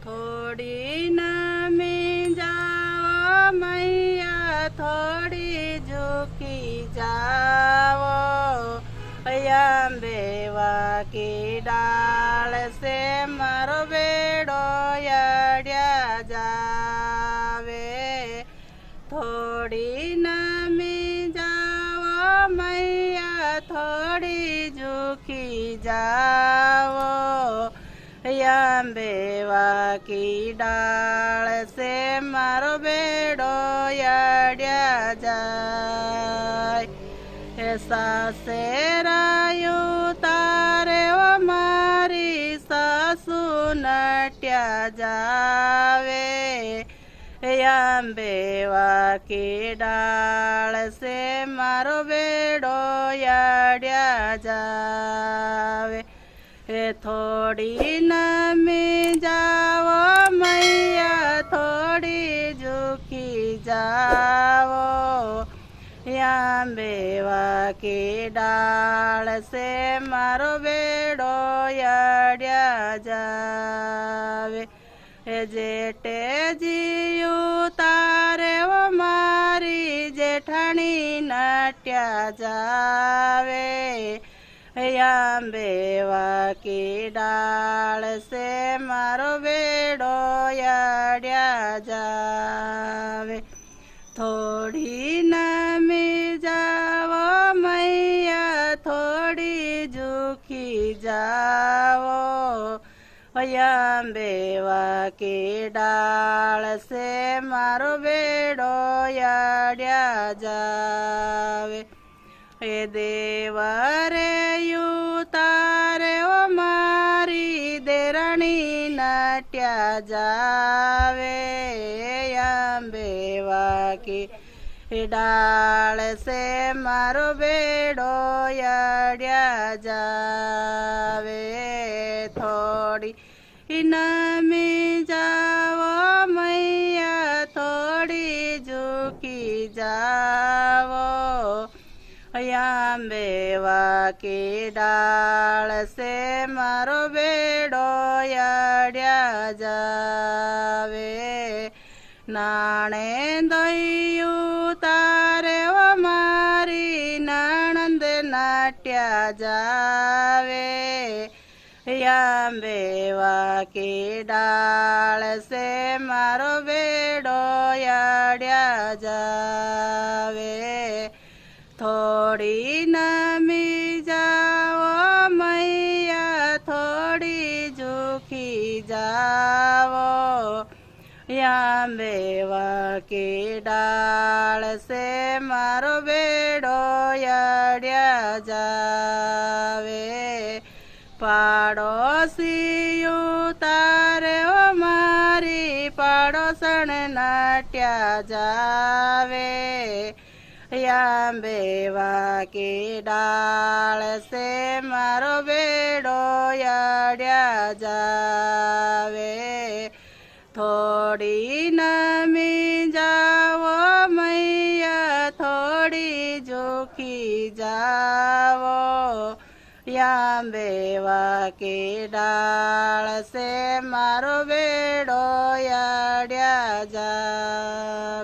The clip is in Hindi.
थोड़ी नमी जाओ मैया थोड़ी झुकी जाओ अंबेवा की डाल से मारो बेड़ो यड्या जावे थोड़ी नमी जाओ मैया थोड़ी झुकी जाओ अंबेवा की डाल से मारो बेड़ो यड्या जाए ऐसा सेरायु तारे वो मारी सासु नट्या जावे अंबेवा की डाल से मारो बेड़ो यड्या जावे थोड़ी नमी जाओ मैया थोड़ी झुकी जाओ अंबेवा की डाल से मारो बेड़ो यड्या जावे जेठे जीयू तारे वो मारी जेठानी नट्या जावे अंबेवा की डाल से मारो बेड़ो यड्या जावे थोड़ी नमी जाओ मैया थोड़ी झुकी जाओ अंबेवा की डाल से मारो बेड़ो यड्या जावे देवरे यू तारे ओ मारी देरणी नट्या जावे अंबेवा की डाल से मारो बेड़ो यड्या जावे थोड़ी नमी जाओ मैया थोड़ी झुकी जाओ अंबेवा की डाल से मारो बेड़ो यड्या जावे नाणे दयू तारे वो मारी नणंद नट्या जावे अंबेवा की डाल से मारो बेड़ो यड्या जावे थोड़ी नमी जाओ मैया थोड़ी झुकी जाओ अंबेवा की डाल से मारो बेड़ो यड्या जावे पाड़ोसियू तारे ओ मारी पाड़ोसन नट्या जावे अंबेवा की डाल से मारो बेड़ो यड्या जावे थोड़ी नमी जाओ मैया थोड़ी झुकी जाओ अंबेवा की डाल से मारो बेड़ो यड्या जावे।